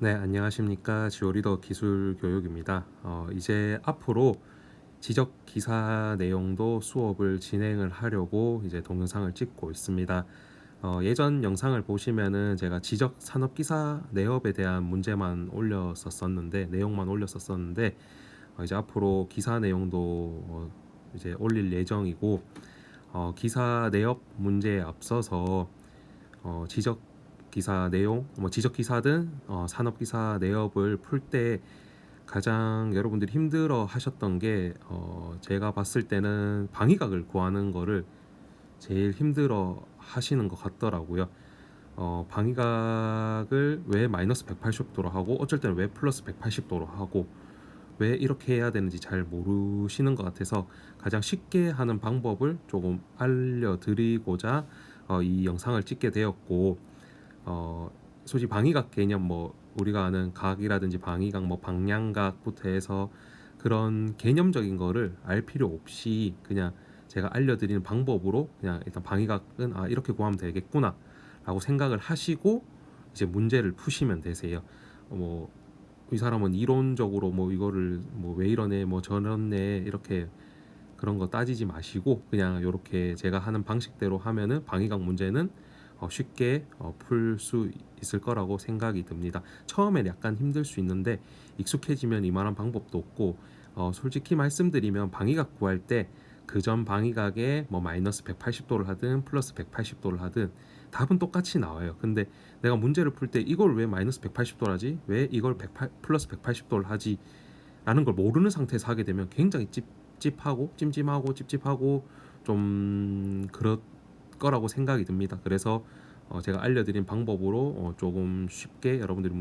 네, 안녕하십니까. 지오리더 기술교육입니다. 이제 앞으로 지적 기사 내용도 수업을 진행을 하려고 이제 동영상을 찍고 있습니다. 예전 영상을 보시면은 제가 지적 산업기사 내업에 대한 문제만 올렸었는데, 내용만 올렸었는데, 이제 앞으로 기사 내용도 이제 올릴 예정이고, 기사 내업 문제에 앞서서 지적 기사 내용, 뭐 지적 기사든 산업 기사 내업을 풀 때 가장 여러분들이 힘들어 하셨던 게 제가 봤을 때는 방위각을 구하는 거를 제일 힘들어 하시는 것 같더라고요. 방위각을 왜 마이너스 180도로 하고 어쩔 때는 왜 플러스 180도로 하고 왜 이렇게 해야 되는지 잘 모르시는 것 같아서 가장 쉽게 하는 방법을 조금 알려드리고자 이 영상을 찍게 되었고, 솔직히 방위각 개념, 뭐 우리가 아는 각이라든지 방위각, 뭐 방향각부터 해서 그런 개념적인 거를 알 필요 없이 그냥 제가 알려드리는 방법으로 그냥 일단 방위각은 이렇게 구하면 되겠구나 라고 생각을 하시고 이제 문제를 푸시면 되세요. 뭐 이 사람은 이론적으로 뭐 이거를 뭐 왜 이러네 뭐 저러네 이렇게 그런 거 따지지 마시고 그냥 이렇게 제가 하는 방식대로 하면은 방위각 문제는 쉽게 풀 수 있을 거라고 생각이 듭니다. 처음엔 약간 힘들 수 있는데 익숙해지면 이만한 방법도 없고, 솔직히 말씀드리면 방위각 구할 때 그 전 방위각에 뭐 마이너스 180도를 하든 플러스 180도를 하든 답은 똑같이 나와요. 근데 내가 문제를 풀 때 이걸 왜 마이너스 180도를 하지? 왜 이걸 플러스 180도를 하지? 라는 걸 모르는 상태에서 하게 되면 굉장히 찝찝하고 찜찜하고 찝찝하고 좀 그럴 거라고 생각이 듭니다. 그래서 제가 알려드린 방법으로 조금 쉽게 여러분들이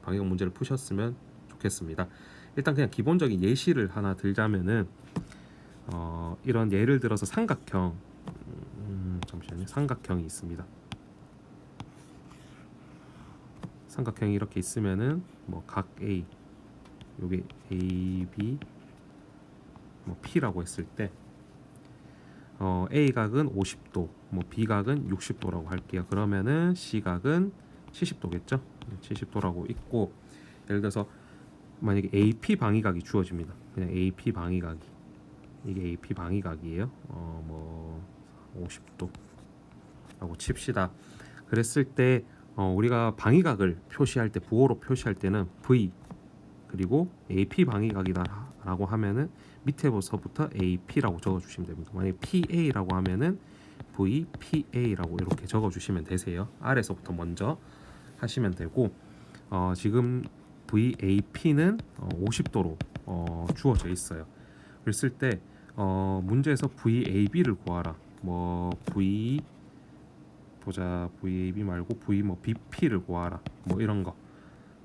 방역 문제를 푸셨으면 좋겠습니다. 일단 그냥 기본적인 예시를 하나 들자면은 이런 예를 들어서 삼각형, 잠시만요. 삼각형이 있습니다. 삼각형이 이렇게 있으면은 뭐 각 A, 요게 A, B, 뭐 P라고 했을 때 A각은 50도, 뭐 B각은 60도라고 할게요. 그러면은 C각은 70도겠죠? 70도라고 있고, 예를 들어서 만약에 AP 방위각이 주어집니다. 그냥 AP 방위각이, 이게 AP 방위각이에요. 뭐 50도라고 칩시다. 그랬을 때 우리가 방위각을 표시할 때, 부호로 표시할 때는 V, 그리고 AP 방위각이다라고 하면은 밑에서부터 AP라고 적어주시면 됩니다. 만약에 PA라고 하면은 VPA라고 이렇게 적어주시면 되세요. 아래서부터 먼저 하시면 되고, 지금 VAP는 50도로 주어져 있어요. 그랬을 때 문제에서 VAB를 구하라. 뭐 VAB 말고 V 뭐 BP를 구하라. 뭐 이런 거.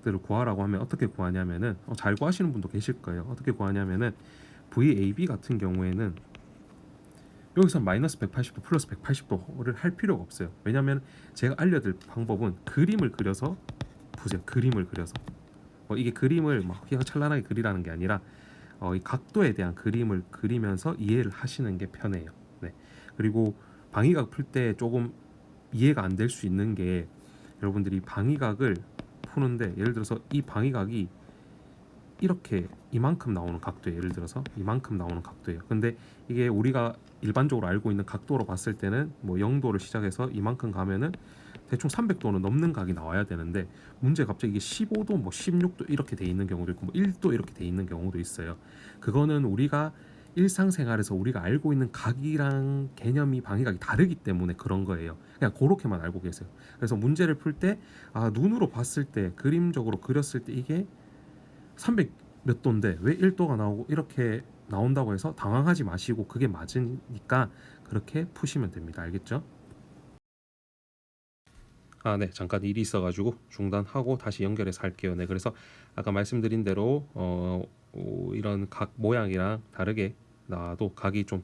들을 구하라고 하면 어떻게 구하냐면은 잘 구하시는 분도 계실 거예요. 어떻게 구하냐면은 VAB 같은 경우에는 여기서 마이너스 180도 플러스 180도를 할 필요가 없어요. 왜냐하면 제가 알려드릴 방법은 그림을 그려서 보세요. 그림을 그려서 이게 그림을 막 휘황찬란하게 그리라는 게 아니라 이 각도에 대한 그림을 그리면서 이해를 하시는 게 편해요. 네. 그리고 방위각 풀 때 조금 이해가 안 될 수 있는 게, 여러분들이 방위각을 푸는데 예를 들어서 이 방위각이 이렇게 이만큼 나오는 각도예요. 예를 들어서 이만큼 나오는 각도예요. 근데 이게 우리가 일반적으로 알고 있는 각도로 봤을 때는 뭐 0도를 시작해서 이만큼 가면은 대충 300도는 넘는 각이 나와야 되는데, 문제 갑자기 이게 15도 뭐 16도 이렇게 돼 있는 경우도 있고 뭐 1도 이렇게 돼 있는 경우도 있어요. 그거는 우리가 일상생활에서 우리가 알고 있는 각이랑 개념이 방위각이 다르기 때문에 그런 거예요. 그냥 그렇게만 알고 계세요. 그래서 문제를 풀 때 눈으로 봤을 때 그림적으로 그렸을 때 이게 300 몇 도인데 왜 1도가 나오고 이렇게 나온다고 해서 당황하지 마시고 그게 맞으니까 그렇게 푸시면 됩니다. 알겠죠? 네. 잠깐 일이 있어가지고 중단하고 다시 연결해서 할게요. 네. 그래서 아까 말씀드린 대로 이런 각 모양이랑 다르게 나와도 각이 좀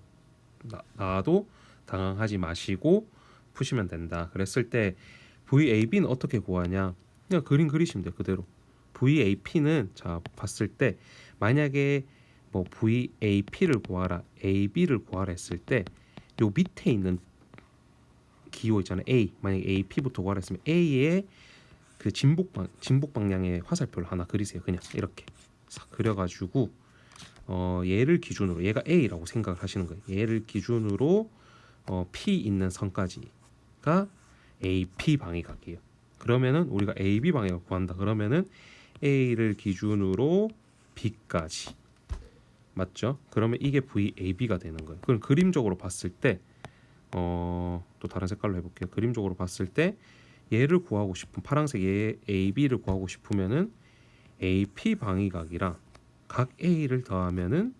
나와도 당황하지 마시고 푸시면 된다. 그랬을 때 VAB는 어떻게 구하냐? 그냥 그림 그리시면 돼요. 그대로. VAP는 자 봤을 때 만약에 뭐 VAP를 구하라, AB를 구하라 했을 때 요 밑에 있는 기호 있잖아요. A. 만약에 AP부터 구하라 했으면 A의 그 진북 방향의 화살표를 하나 그리세요. 그냥 이렇게 싹 그려가지고 얘를 기준으로 얘가 A라고 생각을 하시는 거예요. 얘를 기준으로 P 있는 선까지가 AP 방위각이에요. 그러면은 우리가 AB 방위각 구한다. 그러면은 A를 기준으로 B까지 맞죠? 그러면 이게 VAB가 되는 거예요. 그럼 그림적으로 봤을 때 또 다른 색깔로 해볼게요. 그림적으로 봤을 때 얘를 구하고 싶은 파란색 얘 AB를 구하고 싶으면은 AP 방위각이랑 각 A를 더하면은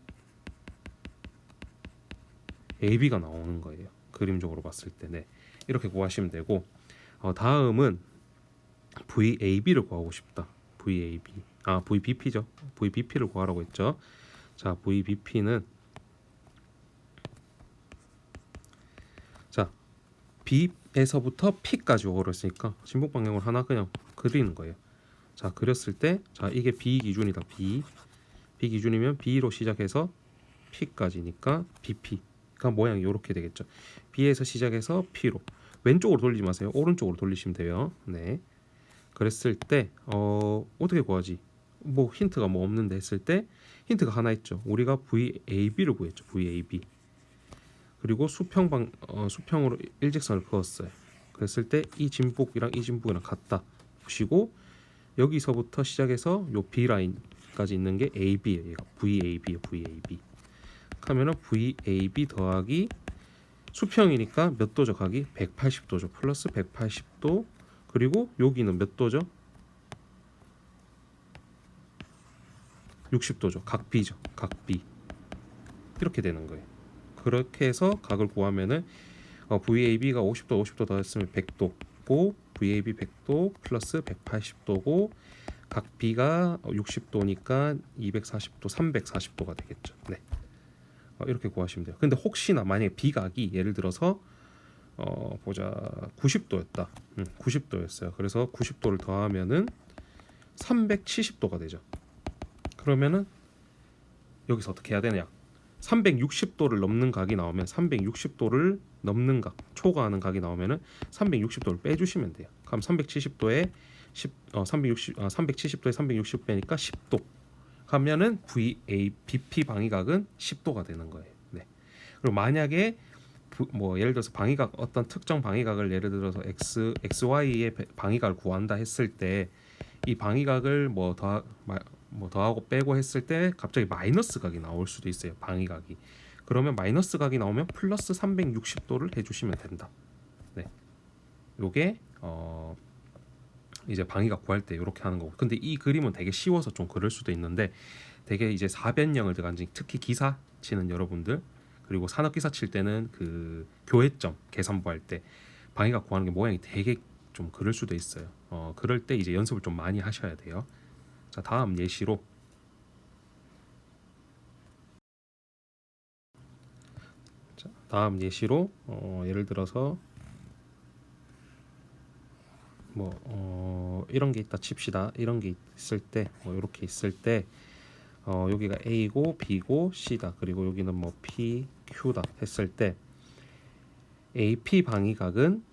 AB가 나오는 거예요. 그림적으로 봤을 때 네. 이렇게 구하시면 되고 다음은 VAB를 구하고 싶다. VAB VBP죠. VBP를 구하라고 했죠. 자, VBP는 자 B에서부터 P까지 오고 그랬으니까 진북 방향으로 하나 그냥 그리는 거예요. 자, 그렸을 때 자 이게 B 기준이다. B 기준이면 B로 시작해서 P까지니까 BP가 모양이 이렇게 되겠죠. B에서 시작해서 P로 왼쪽으로 돌리지 마세요. 오른쪽으로 돌리시면 돼요. 네. 그랬을 때 어떻게 구하지? 뭐 힌트가 뭐 없는데 했을 때 힌트가 하나 있죠. 우리가 VAB를 구했죠. VAB. 그리고 수평으로 일직선을 그었어요. 그랬을 때 이 진북이랑 이 진북이랑 같다 보시고 여기서부터 시작해서 요 B 라인까지 있는 게 AB예요. 얘가 VAB예요. VAB. 하면은 VAB 더하기 수평이니까 몇 도죠? 각이 180도죠. 플러스 180도. 그리고 여기는 몇 도죠? 60도죠. 각 B죠. 각 B. 이렇게 되는 거예요. 그렇게 해서 각을 구하면은 VAB가 50도 더했으면 100도고 VAB 100도 플러스 180도고 각 B가 60도니까 240도, 340도가 되겠죠. 네. 이렇게 구하시면 돼요. 근데 혹시나 만약에 B각이 예를 들어서 보자 90도였다. 90도였어요. 그래서 90도를 더하면은 370도가 되죠. 그러면은 여기서 어떻게 해야 되냐? 360도를 넘는 각이 나오면 360도를 넘는 각, 초과하는 각이 나오면은 360도를 빼주시면 돼요. 그럼 370도에 370도에 360 빼니까 10도. 하면은 VABP 방위각은 10도가 되는 거예요. 네. 그리고 만약에 뭐 예를 들어서 방위각 어떤 특정 방위각을 예를 들어서 XY의 방위각을 구한다 했을 때 이 방위각을 뭐 더하고 빼고 했을 때 갑자기 마이너스 각이 나올 수도 있어요. 방위각이. 그러면 마이너스 각이 나오면 플러스 360도를 해주시면 된다. 네. 요게 이제 방위각 구할 때 이렇게 하는 거고. 근데 이 그림은 되게 쉬워서 좀 그럴 수도 있는데 되게 이제 사변형을 들어간 특히 기사 치는 여러분들 그리고 산업기사 칠 때는 그 교회점 계산부 할 때 방위각 구하는 게 모양이 되게 좀 그럴 수도 있어요. 그럴 때 이제 연습을 좀 많이 하셔야 돼요. 자, 다음 예시로 예를 들어서 뭐 이런 게 있다 칩시다. 이런 게 있을 때 뭐 이렇게 있을 때 여기가 A고 B고 C다. 그리고 여기는 뭐 P, Q다 했을 때 AP 방위각은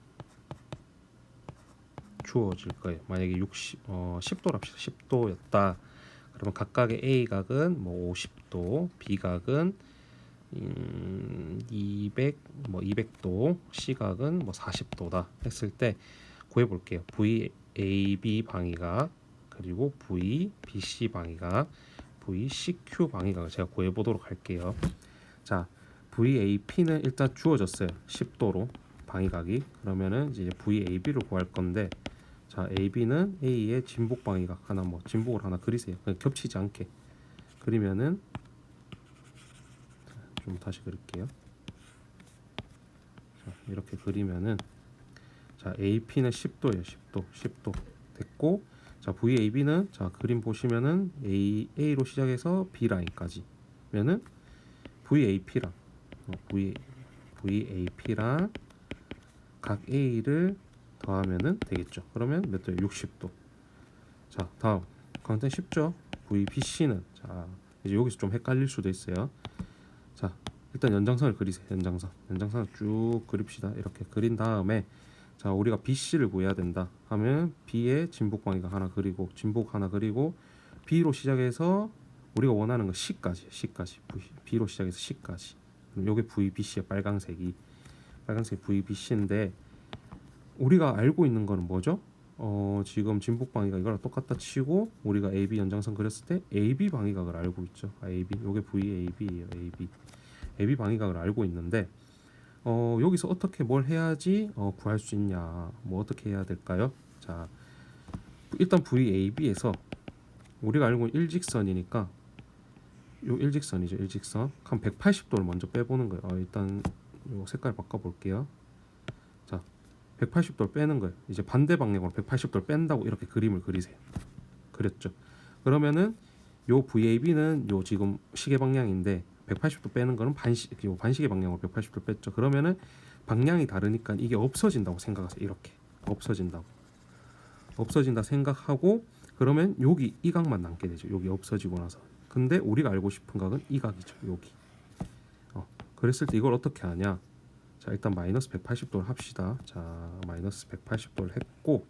주어질 거예요. 만약에 10도로 합시다. 10도였다. 그러면 각각의 A 각은 뭐 50도, B 각은 200도, C 각은 뭐 40도다 했을 때 구해 볼게요. VAB 방위각 그리고 VBC 방위각, VCQ 방위각을 제가 구해 보도록 할게요. 자, VAP는 일단 주어졌어요. 10도로 방위각이. 그러면은 이제 VAB를 구할 건데 자, AB는 A의 진복 방위각 하나 뭐 진복을 하나 그리세요. 그냥 겹치지 않게 그리면은 좀 다시 그릴게요. 자, 이렇게 그리면은 자, AP는 10도예요. 10도 됐고 자, VAB는 자, 그림 보시면은 A로 시작해서 B 라인까지 면은 VAP랑 VAP랑 각 A를 더하면은 되겠죠. 그러면 몇 도예요? 60도. 자, 다음 굉장히 쉽죠. VBC는 자, 이제 여기서 좀 헷갈릴 수도 있어요. 자, 일단 연장선을 그리세요. 연장선을 쭉 그립시다. 이렇게 그린 다음에 자, 우리가 BC를 구해야 된다 하면 B에 진북 방위가 하나 그리고 진북 하나 그리고 B로 시작해서 우리가 원하는 건 C까지 B로 시작해서 C까지. 그럼 요게 VBC의 빨강색 VBC인데 우리가 알고 있는 거는 뭐죠? 지금 진북 방위가 이거랑 똑같다 치고 우리가 AB 연장선 그렸을 때 AB 방위각을 알고 있죠. AB 요게 VAB예요. AB 방위각을 알고 있는데 여기서 어떻게 뭘 해야지 구할 수 있냐? 뭐 어떻게 해야 될까요? 자, 일단 VAB에서 우리가 알고 있는 일직선이니까 요 일직선이죠. 일직선 한 180도를 먼저 빼보는 거예요. 일단 요 색깔 바꿔볼게요. 자, 180도를 빼는 거예요. 이제 반대 방향으로 180도를 뺀다고 이렇게 그림을 그리세요. 그렸죠. 그러면은 요 VAB는 요 지금 시계 방향인데 180도 빼는 거는 반시계 방향으로 180도 뺐죠. 그러면은 방향이 다르니까 이게 없어진다고 생각하세요. 이렇게 없어진다 생각하고 그러면 여기 이 각만 남게 되죠. 여기 없어지고 나서. 근데 우리가 알고 싶은 각은 이 각이죠. 여기. 그랬을 때 이걸 어떻게 하냐? 자, 일단 마이너스 180도를 합시다. 자, 마이너스 180도를 했고,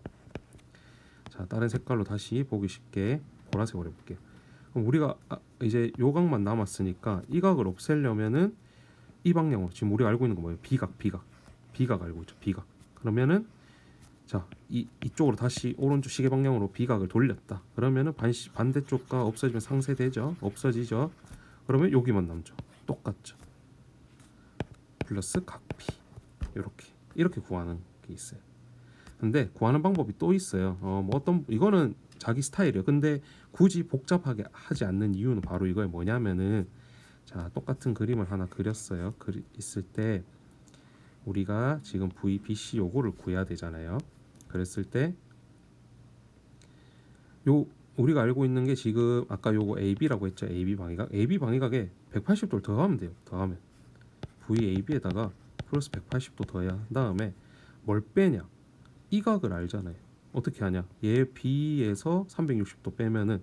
자, 다른 색깔로 다시 보기 쉽게 보라색으로 해볼게요. 그럼 우리가 이제 요 각만 남았으니까 이 각을 없애려면은 이 방향으로 지금 우리가 알고 있는 거 뭐예요? B각 알고 있죠. B각. 그러면은 자, 이쪽으로 다시 오른쪽 시계 방향으로 B각을 돌렸다. 그러면은 반대쪽과 없어지면 상쇄되죠. 없어지죠. 그러면 여기만 남죠. 똑같죠. 플러스 각 P 이렇게 구하는 게 있어요. 근데 구하는 방법이 또 있어요. 뭐 이거는 자기 스타일이에요. 근데 굳이 복잡하게 하지 않는 이유는 바로 이거에 뭐냐면은 자, 똑같은 그림을 하나 그렸어요. 있을 때 우리가 지금 VBC 요거를 구해야 되잖아요. 그랬을 때 요 우리가 알고 있는 게 지금 아까 요거 AB라고 했죠. AB 방위각에 180도를 더하면 돼요. 더하면 VAB에다가 플러스 180도 더해야 한 다음에 뭘 빼냐? 이 각을 알잖아요. 어떻게 하냐? 얘 B에서 360도 빼면은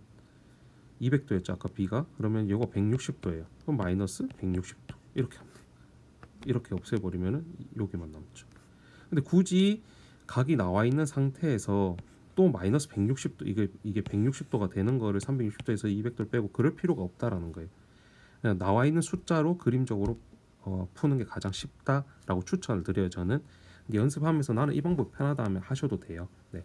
200도였죠. 아까 B가. 그러면 이거 160도예요. 그럼 마이너스 160도. 이렇게 하면 돼요. 이렇게 없애버리면은 여기만 남죠. 근데 굳이 각이 나와 있는 상태에서 또 마이너스 160도 이게 160도가 되는 거를 360도에서 200도를 빼고 그럴 필요가 없다라는 거예요. 그냥 나와 있는 숫자로 그림적으로 푸는 게 가장 쉽다라고 추천을 드려요. 저는. 근데 연습하면서 나는 이 방법 편하다 하면 하셔도 돼요. 네.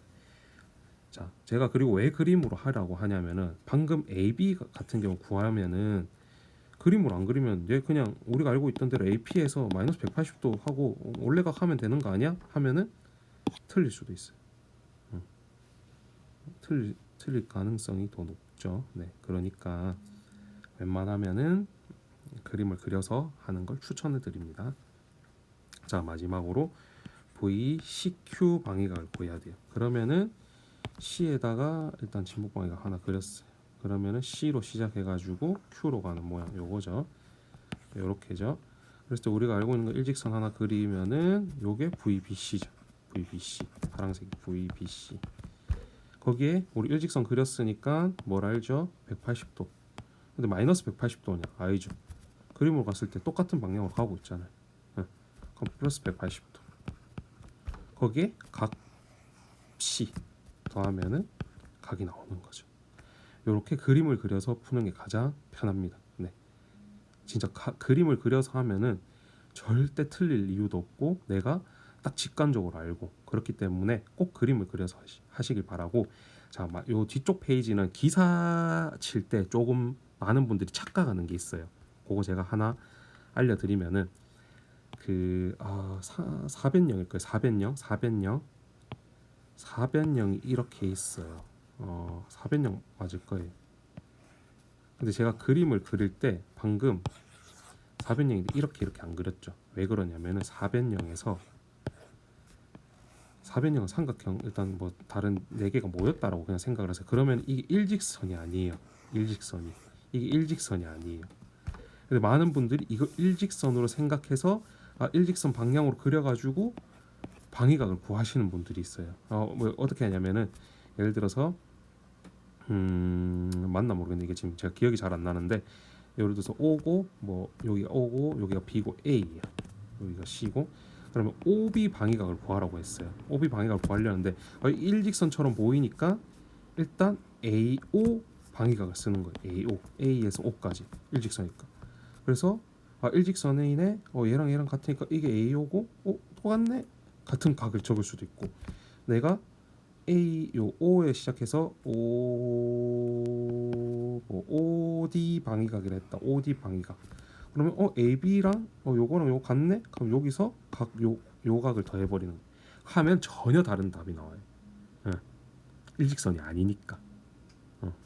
자, 제가 그리고 왜 그림으로 하라고 하냐면은 방금 AB 같은 경우 구하면은 그림으로 안 그리면 얘 그냥 우리가 알고 있던 대로 AP에서 마이너스 180도 하고 원래각 하면 되는 거 아니야? 하면은 틀릴 수도 있어요. 틀릴 가능성이 더 높죠. 네, 그러니까 웬만하면은 그림을 그려서 하는 걸 추천을 드립니다. 자, 마지막으로 VCQ 방위각을 구해야 돼요. 그러면은 C에다가 일단 진북 방위각 하나 그렸어요. 그러면은 C로 시작해가지고 Q로 가는 모양 요거죠. 요렇게죠. 그래서 우리가 알고 있는 거 일직선 하나 그리면은 요게 VBC죠. VBC 파란색 VBC. 거기에 우리 일직선 그렸으니까 뭘 알죠? 180도. 근데 마이너스 180도냐? 아니죠. 그림으로 갔을 때 똑같은 방향으로 가고 있잖아요. 그럼 플러스 180도. 거기에 각 C 더하면은 각이 나오는 거죠. 이렇게 그림을 그려서 푸는 게 가장 편합니다. 네, 진짜 그림을 그려서 하면은 절대 틀릴 이유도 없고 내가 딱 직관적으로 알고 그렇기 때문에 꼭 그림을 그려서 하시길 바라고. 자, 요 뒤쪽 페이지는 기사 칠 때 조금 많은 분들이 착각하는 게 있어요. 그거 제가 하나 알려드리면은 사변형일 거예요. 사변형이 이렇게 있어요. 사변형 맞을 거예요. 근데 제가 그림을 그릴 때 방금 사변형인데 이렇게 안 그렸죠. 왜 그러냐면은 사변형은 삼각형 일단 뭐 다른 네 개가 모였다라고 그냥 생각을 해서 그러면 이게 일직선이 아니에요. 이게 일직선이 아니에요. 근데 많은 분들이 이거 일직선으로 생각해서 일직선 방향으로 그려가지고 방위각을 구하시는 분들이 있어요. 뭐 어떻게 하냐면은 예를 들어서 맞나 모르겠는데 이게 지금 제가 기억이 잘 안 나는데 예를 들어서 O고 뭐 여기가 O고 여기가 B고 A예요. 여기가 C고 그러면 OB 방위각을 구하라고 했어요. OB 방위각을 구하려는데 일직선처럼 보이니까 일단 AO 방위각을 쓰는 거예요. AO, A에서 O까지 일직선이니까. 그래서 일직선이네. 얘랑 얘랑 같으니까 이게 AO고, 또 같네. 같은 각을 적을 수도 있고, 내가 A 요 O에 시작해서 OD 방위각이라 했다. OD 방위각. 그러면 AB랑 요거랑 요거 같네. 그럼 여기서 요 각을 더해 버리는 하면 전혀 다른 답이 나와요. 예. 일직선이 아니니까.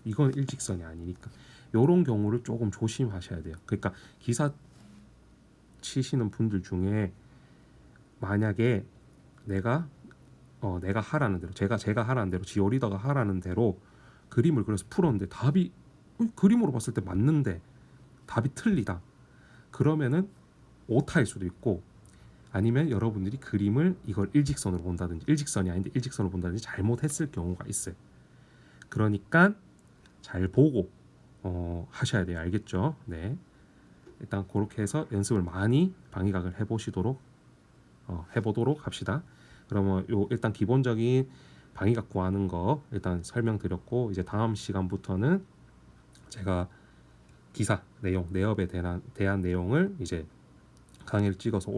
이건 일직선이 아니니까. 요런 경우를 조금 조심하셔야 돼요. 그러니까 기사 치시는 분들 중에 만약에 내가 하라는 대로 제가 하라는 대로 지오리더가 하라는 대로 그림을 그려서 풀었는데 답이 그림으로 봤을 때 맞는데 답이 틀리다. 그러면은 오타일 수도 있고, 아니면 여러분들이 그림을 이걸 일직선으로 본다든지 일직선이 아닌데 일직선으로 본다든지 잘못했을 경우가 있어요. 그러니까 잘 보고 하셔야 돼요. 알겠죠? 네. 일단 그렇게 해서 연습을 많이 방위각을 해보도록 합시다. 그러면 일단 기본적인 방위각 구하는 거 일단 설명드렸고, 이제 다음 시간부터는 제가 기사 내용, 내업에 대한 내용을 이제 강의를 찍어서